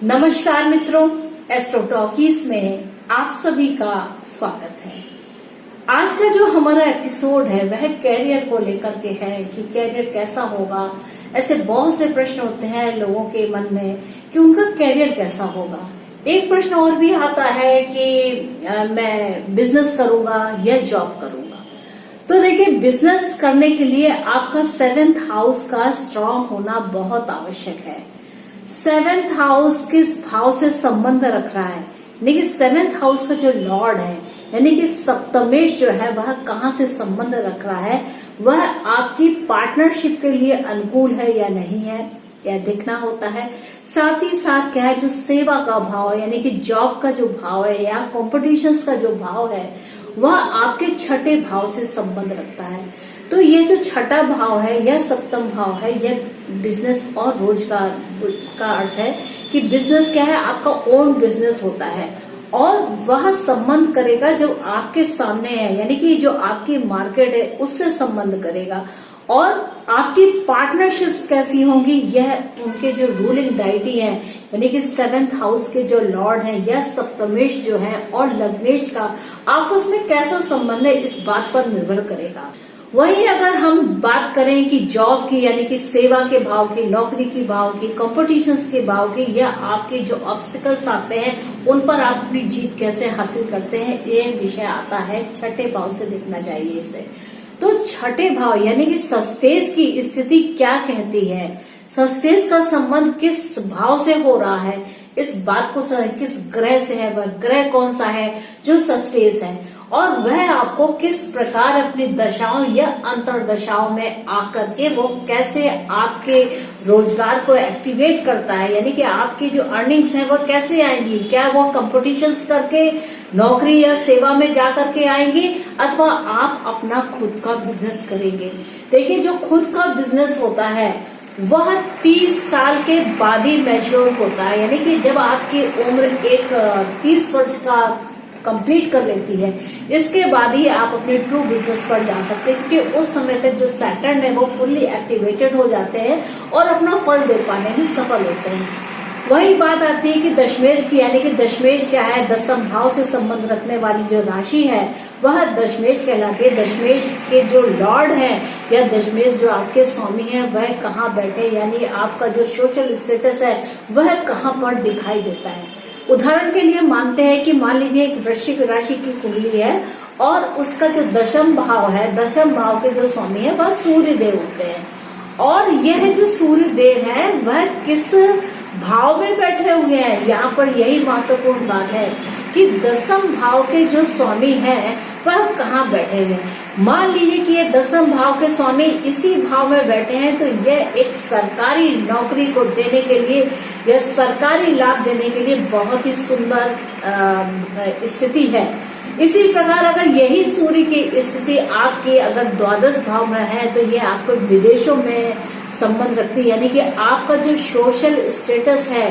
नमस्कार मित्रों, astro talkies में आप सभी का स्वागत है। आज का जो हमारा एपिसोड है वह कैरियर को लेकर के है कि कैरियर कैसा होगा। ऐसे बहुत से प्रश्न होते हैं लोगों के मन में कि उनका कैरियर कैसा होगा। एक प्रश्न और भी आता है कि मैं बिजनेस करूंगा या जॉब करूंगा। तो देखिए, बिजनेस करने के लिए आपका 7th हाउस का स्ट्रांग होना बहुत आवश्यक है। 7th हाउस किस भाव से संबंध रख रहा है, यानी कि 7th हाउस का जो लॉर्ड है, यानी कि सप्तमेश जो है वह कहाँ से संबंध रख रहा है, वह आपकी पार्टनरशिप के लिए अनुकूल है या नहीं है, यह देखना होता है। साथ ही साथ क्या है, जो सेवा का भाव है, यानी कि जॉब का जो भाव है या कॉम्पिटिशन्स का जो भाव है, वह आपके 6ठे भाव से संबंध रखता है। तो ये जो 6ठा भाव है यह 7म भाव है, यह बिजनेस और रोजगार का अर्थ है कि बिजनेस क्या है, आपका ओन बिजनेस होता है और वह संबंध करेगा जो आपके सामने है, यानी कि जो आपकी मार्केट है उससे संबंध करेगा। और आपकी पार्टनरशिप्स कैसी होंगी, यह उनके जो रूलिंग डाइटी है, यानी कि 7th हाउस के जो लॉर्ड है, यह सप्तमेश जो है और लग्नेश का आपस में कैसा संबंध है, इस बात पर निर्भर करेगा। वहीं अगर हम बात करें कि जॉब की, यानी कि सेवा के भाव की, नौकरी की भाव की, कॉम्पिटिशन्स के भाव की, या आपके जो ऑब्स्टिकल्स आते हैं उन पर आप अपनी जीत कैसे हासिल करते हैं, ये विषय आता है 6ठे भाव से देखना चाहिए इसे। तो 6ठे भाव यानी कि सस्टेज की स्थिति क्या कहती है, सस्टेज का संबंध किस भाव से हो रहा है, इस बात को किस ग्रह से है, वह ग्रह कौन सा है जो सस्टेज है, और वह आपको किस प्रकार अपनी दशाओं या अंतरदशाओं में आकर के वो कैसे आपके रोजगार को एक्टिवेट करता है, यानी कि आपकी जो अर्निंग्स है वो कैसे आएंगी, क्या वो कंपटीशंस करके नौकरी या सेवा में जा करके आएंगी अथवा आप अपना खुद का बिजनेस करेंगे। देखिए, जो खुद का बिजनेस होता है वह 30 साल के बाद ही मैच्योर होता है, यानी कि जब आपकी उम्र एक 30 वर्ष का कंप्लीट कर लेती है, इसके बाद ही आप अपने ट्रू बिजनेस पर जा सकते हैं, क्योंकि उस समय तक जो सैटर्न है वो फुल्ली एक्टिवेटेड हो जाते हैं और अपना फल दे पाने में सफल होते हैं। वही बात आती है कि दशमेश की, यानी कि दशमेश क्या है, 10th भाव से संबंध रखने वाली जो राशि है वह दशमेश कहलाती है। दशमेश के जो लॉर्ड है या दशमेश जो आपके स्वामी है वह कहाँ बैठे, यानी आपका जो सोशल स्टेटस है वह कहाँ पर दिखाई देता है। उदाहरण के लिए मानते हैं कि मान लीजिए एक वृश्चिक राशि की कुंडली है और उसका जो 10th भाव है, 10th भाव के जो स्वामी है वह सूर्य देव होते हैं, और यह जो सूर्य देव है वह किस भाव में बैठे हुए हैं। यहाँ पर यही महत्वपूर्ण बात है कि 10th भाव के जो स्वामी हैं वह कहाँ बैठे हुए हैं। मान लीजिए कि ये 10th भाव के स्वामी इसी भाव में बैठे हैं, तो यह एक सरकारी नौकरी को देने के लिए या सरकारी लाभ देने के लिए बहुत ही सुंदर स्थिति है। इसी प्रकार अगर यही सूर्य की स्थिति आपकी अगर 12th भाव में है तो ये आपको विदेशों में संबंध रखती है, यानी कि आपका जो सोशल स्टेटस है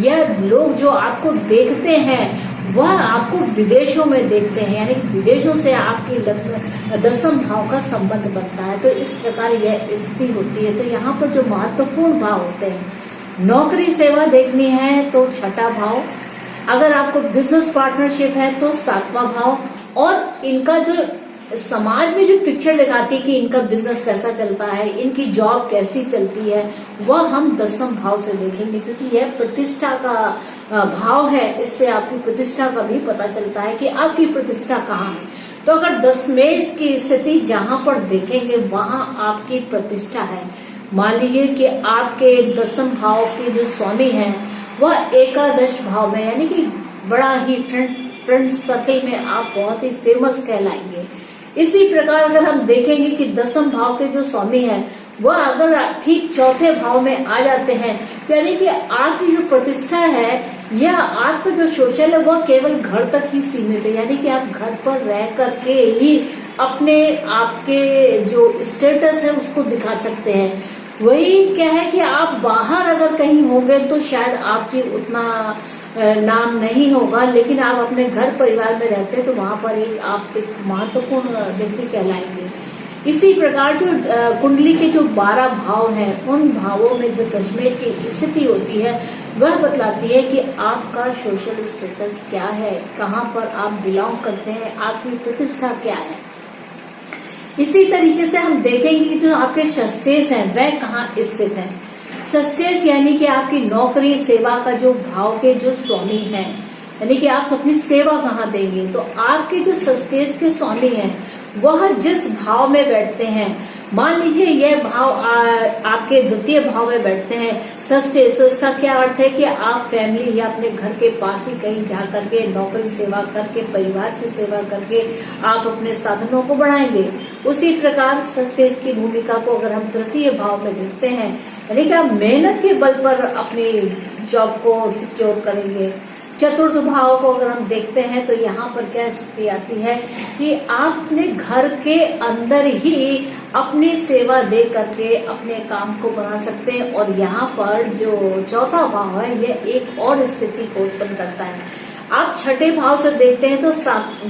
या लोग जो आपको देखते हैं वह आपको विदेशों में देखते हैं, यानी विदेशों से आपकी 10th भाव का संबंध बनता है। तो इस प्रकार यह स्थिति होती है। तो यहाँ पर जो महत्वपूर्ण भाव होते हैं, नौकरी सेवा देखनी है तो 6ठा भाव, अगर आपको बिजनेस पार्टनरशिप है तो 7वां भाव, और इनका जो समाज में जो पिक्चर दिखाती है कि इनका बिजनेस कैसा चलता है, इनकी जॉब कैसी चलती है, वह हम 10th भाव से देखेंगे, क्योंकि यह प्रतिष्ठा का भाव है। इससे आपकी प्रतिष्ठा का भी पता चलता है कि आपकी प्रतिष्ठा कहाँ है। तो अगर दशमेश की स्थिति जहाँ पर देखेंगे वहां आपकी प्रतिष्ठा है। मान लीजिए कि आपके 10th भाव के जो स्वामी हैं वह एकादश भाव में, यानी कि बड़ा ही फ्रेंड सर्कल में आप बहुत ही फेमस कहलाएंगे। इसी प्रकार अगर हम देखेंगे कि 10th भाव के जो स्वामी हैं वह अगर ठीक 4थे भाव में आ जाते हैं, यानी कि आपकी जो प्रतिष्ठा है या आपका जो सोशल है वह केवल घर तक ही सीमित है, यानी कि आप घर पर रह करके ही अपने आपके जो स्टेटस है उसको दिखा सकते हैं। वही क्या है कि आप बाहर अगर कहीं होंगे तो शायद आपकी उतना नाम नहीं होगा, लेकिन आप अपने घर परिवार में रहते हैं तो वहां पर आप एक महत्वपूर्ण व्यक्ति कहलाएंगे। इसी प्रकार जो कुंडली के जो 12 भाव हैं, उन भावों में जो दशमेश की स्थिति होती है वह बतलाती है कि आपका सोशल स्टेटस क्या है, कहाँ पर आप बिलोंग करते हैं, आपकी प्रतिष्ठा क्या है। इसी तरीके से हम देखेंगे कि जो आपके षष्टेश हैं वह कहाँ स्थित है। षष्टेश यानी कि आपकी नौकरी सेवा का जो भाव के जो स्वामी हैं, यानी कि आप अपनी सेवा कहाँ देंगे। तो आपके जो षष्टेश के स्वामी हैं वह जिस भाव में बैठते हैं, मान लीजिए यह भाव आपके द्वितीय भाव में बैठते हैं षष्टेश, तो इसका क्या अर्थ है कि आप फैमिली या अपने घर के पास ही कहीं जा करके नौकरी सेवा करके, परिवार की सेवा करके आप अपने साधनों को बढ़ाएंगे। उसी प्रकार षष्टेश की भूमिका को अगर हम तृतीय भाव में देखते हैं, यानी कि आप मेहनत के बल पर अपनी जॉब को सिक्योर करेंगे। चतुर्थ भाव को अगर हम देखते हैं तो यहाँ पर क्या स्थिति आती है कि आप अपने घर के अंदर ही अपनी सेवा दे करके अपने काम को बना सकते हैं। और यहाँ पर जो चौथा भाव है यह एक और स्थिति को उत्पन्न करता है। आप छठे भाव से देखते हैं तो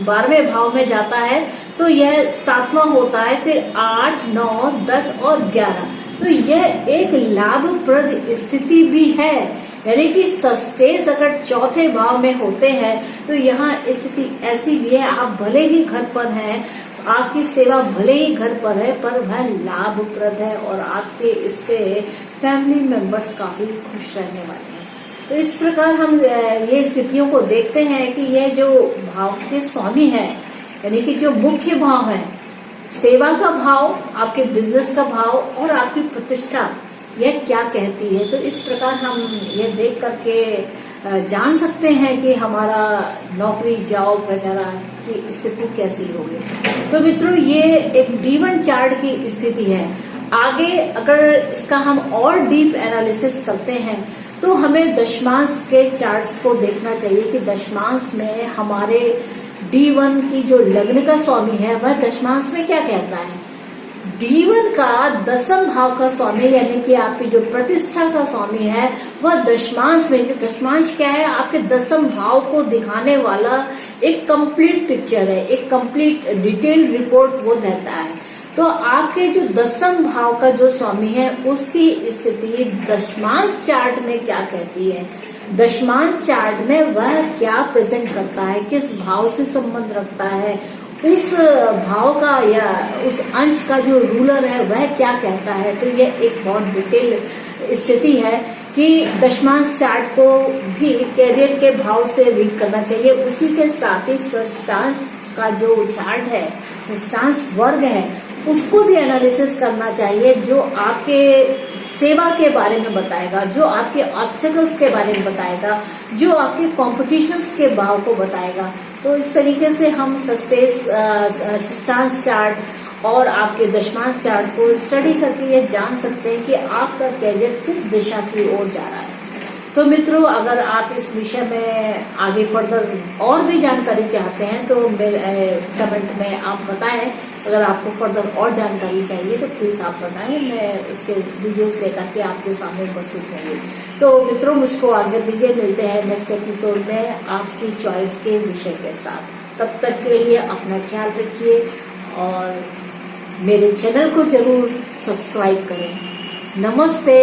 12वें भाव में जाता है, तो यह 7वां होता है, फिर 8, 9, 10 और 11। तो यह एक लाभप्रद स्थिति भी है। यानी कि षष्टेश अगर चौथे भाव में होते हैं तो यहाँ स्थिति ऐसी भी है, आप भले ही घर पर हैं, आपकी सेवा भले ही घर पर है, पर वह लाभप्रद है और आपके इससे फैमिली मेंबर्स काफी खुश रहने वाले हैं। तो इस प्रकार हम ये स्थितियों को देखते हैं कि यह जो भाव के स्वामी है, यानी कि जो मुख्य भाव है, सेवा का भाव, आपके बिजनेस का भाव और आपकी प्रतिष्ठा, यह क्या कहती है। तो इस प्रकार हम ये देख करके जान सकते हैं कि हमारा नौकरी जॉब वगैरह की स्थिति कैसी होगी। तो मित्रों ये एक D1 चार्ट की स्थिति है। आगे अगर इसका हम और डीप एनालिसिस करते हैं तो हमें दशमांश के चार्ट्स को देखना चाहिए कि दशमांश में हमारे D1 की जो लग्न का स्वामी है वह दशमांश में क्या कहता है। D1 का 10वें भाव का स्वामी यानी कि आपकी जो प्रतिष्ठा का स्वामी है वह दशमांश में, दशमांश क्या है, आपके 10वें भाव को दिखाने वाला एक कंप्लीट पिक्चर है, एक कंप्लीट डिटेल रिपोर्ट वो देता है। तो आपके जो 10वें भाव का जो स्वामी है उसकी स्थिति दशमांश चार्ट में क्या कहती है। दशमांश चार्ट में वह क्या प्रेजेंट करता है, किस भाव से संबंध रखता है, उस भाव का या उस अंश का जो रूलर है वह क्या कहता है। तो यह एक बहुत डिटेल स्थिति है कि दशमांश चार्ट को भी कैरियर के भाव से रीड करना चाहिए। उसी के साथ ही षष्ठांश का जो चार्ट है, षष्ठांश वर्ग है, उसको भी एनालिसिस करना चाहिए, जो आपके सेवा के बारे में बताएगा, जो आपके ऑब्स्टेकल्स के बारे में बताएगा, जो आपके कॉम्पिटिशन्स के भाव को बताएगा। तो इस तरीके से हम षष्ठांश चार्ट और आपके दशमांश चार्ट को स्टडी करके ये जान सकते हैं कि आपका कैरियर किस दिशा की ओर जा रहा है। तो मित्रों अगर आप इस विषय में आगे फर्दर और भी जानकारी चाहते हैं तो मेरे कमेंट में आप बताएं। अगर आपको फर्दर और जानकारी चाहिए तो प्लीज आप बताएं, मैं उसके वीडियोस लेकर के आपके सामने उपस्थित होंगी। तो मित्रों मुझको आगे दीजिए, मिलते हैं नेक्स्ट एपिसोड में आपकी चॉइस के विषय के साथ। तब तक के लिए अपना ख्याल रखिए और मेरे चैनल को जरूर सब्सक्राइब करें। नमस्ते।